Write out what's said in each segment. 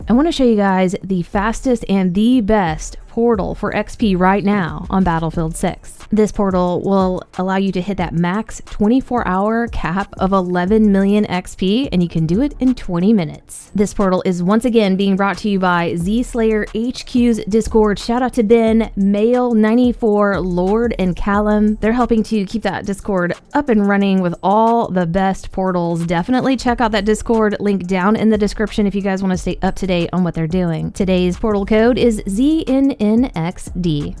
I want to show you guys the fastest and the best portal for XP right now on Battlefield 6. This portal will allow you to hit that max 24-hour cap of 11 million XP, and you can do it in 20 minutes. This portal is once again being brought to you by Z-Slayer HQ's Discord. Shout out to Ben, Male94, Lord, and Callum. They're helping to keep that Discord up and running with all the best portals. Definitely check out that Discord, link down in the description if you guys want to stay up to date on what they're doing. Today's portal code is ZNNXD.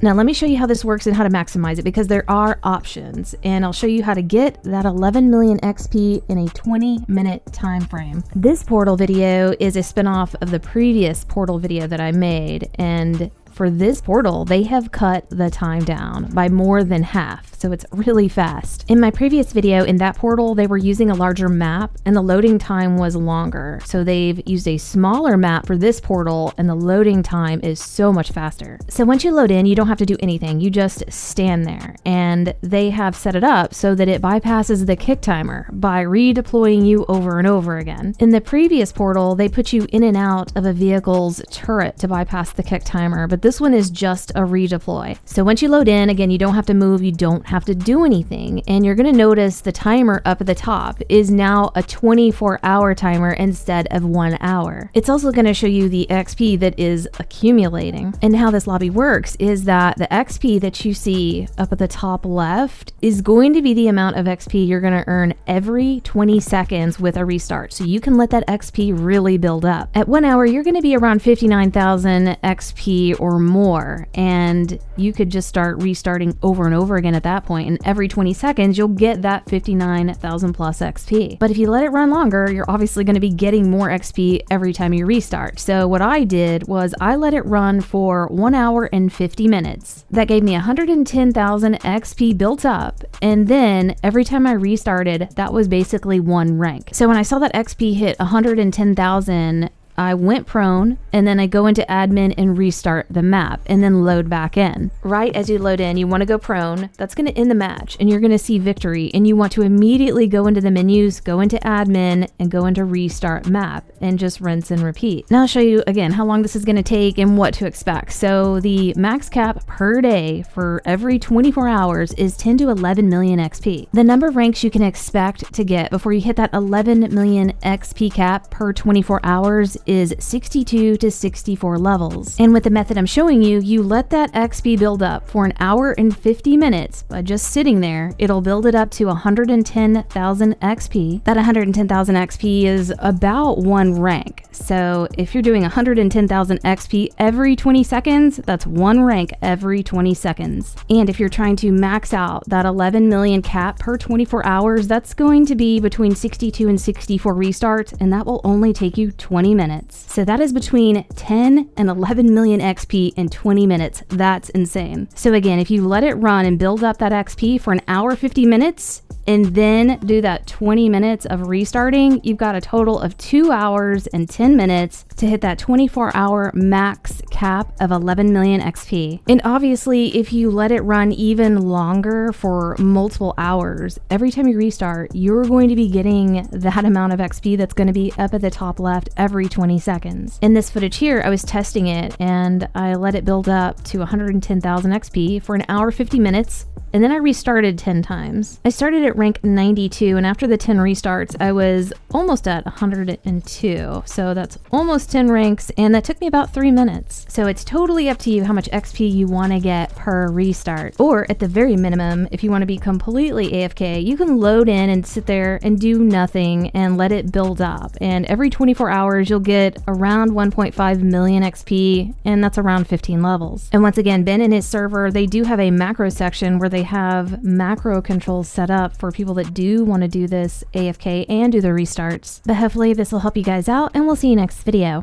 Now let me show you how this works and how to maximize it, because there are options, and I'll show you how to get that 11 million XP in a 20-minute time frame. This portal video is a spinoff of the previous portal video that I made, and for this portal, they have cut the time down by more than half, so it's really fast. In my previous video, in that portal, they were using a larger map and the loading time was longer. So they've used a smaller map for this portal and the loading time is so much faster. So once you load in, you don't have to do anything. You just stand there, and they have set it up so that it bypasses the kick timer by redeploying you over and over again. In the previous portal, they put you in and out of a vehicle's turret to bypass the kick timer, but this one is just a redeploy. So once you load in, again, you don't have to move, you don't have to do anything, and you're gonna notice the timer up at the top is now a 24-hour timer instead of 1 hour. It's also gonna show you the XP that is accumulating. And how this lobby works is that the XP that you see up at the top left is going to be the amount of XP you're gonna earn every 20 seconds with a restart. So you can let that XP really build up. At 1 hour, you're gonna be around 59,000 XP or more, and you could just start restarting over and over again at that point, and every 20 seconds you'll get that 59,000 plus XP. But if you let it run longer, you're obviously going to be getting more XP every time you restart. So what I did was I let it run for 1 hour and 50 minutes. That gave me 110,000 XP built up, and then every time I restarted, that was basically one rank. So when I saw that XP hit 110,000, I went prone, and then I go into admin and restart the map and then load back in. Right as you load in, you want to go prone. That's going to end the match and you're going to see victory, and you want to immediately go into the menus, go into admin, and go into restart map and just rinse and repeat. Now I'll show you again how long this is going to take and what to expect. So the max cap per day for every 24 hours is 10 to 11 million XP. The number of ranks you can expect to get before you hit that 11 million XP cap per 24 hours is 62 to 64 levels. And with the method I'm showing you, you let that XP build up for 1 hour and 50 minutes by just sitting there. It'll build it up to 110,000 XP. That 110,000 XP is about one rank. So if you're doing 110,000 XP every 20 seconds, that's one rank every 20 seconds. And if you're trying to max out that 11 million cap per 24 hours, that's going to be between 62 and 64 restarts, and that will only take you 20 minutes. So that is between 10 and 11 million XP in 20 minutes. That's insane. So again, if you let it run and build up that XP for 1 hour 50 minutes, and then do that 20 minutes of restarting, you've got a total of 2 hours and 10 minutes to hit that 24-hour max cap of 11 million XP. And obviously, if you let it run even longer for multiple hours, every time you restart, you're going to be getting that amount of XP that's going to be up at the top left every 20 seconds. In this footage here, I was testing it and I let it build up to 110,000 XP for 1 hour 50 minutes. And then I restarted 10 times. I started at rank 92, and after the 10 restarts, I was almost at 102. So that's almost 10 ranks, and that took me about 3 minutes. So it's totally up to you how much XP you want to get per restart. Or at the very minimum, if you want to be completely AFK, you can load in and sit there and do nothing and let it build up. And every 24 hours, you'll get around 1.5 million XP, and that's around 15 levels. And once again, Ben and his server, they do have a macro section where they have macro controls set up for people that do want to do this AFK and do the restarts. But hopefully this will help you guys out, and we'll see you next video.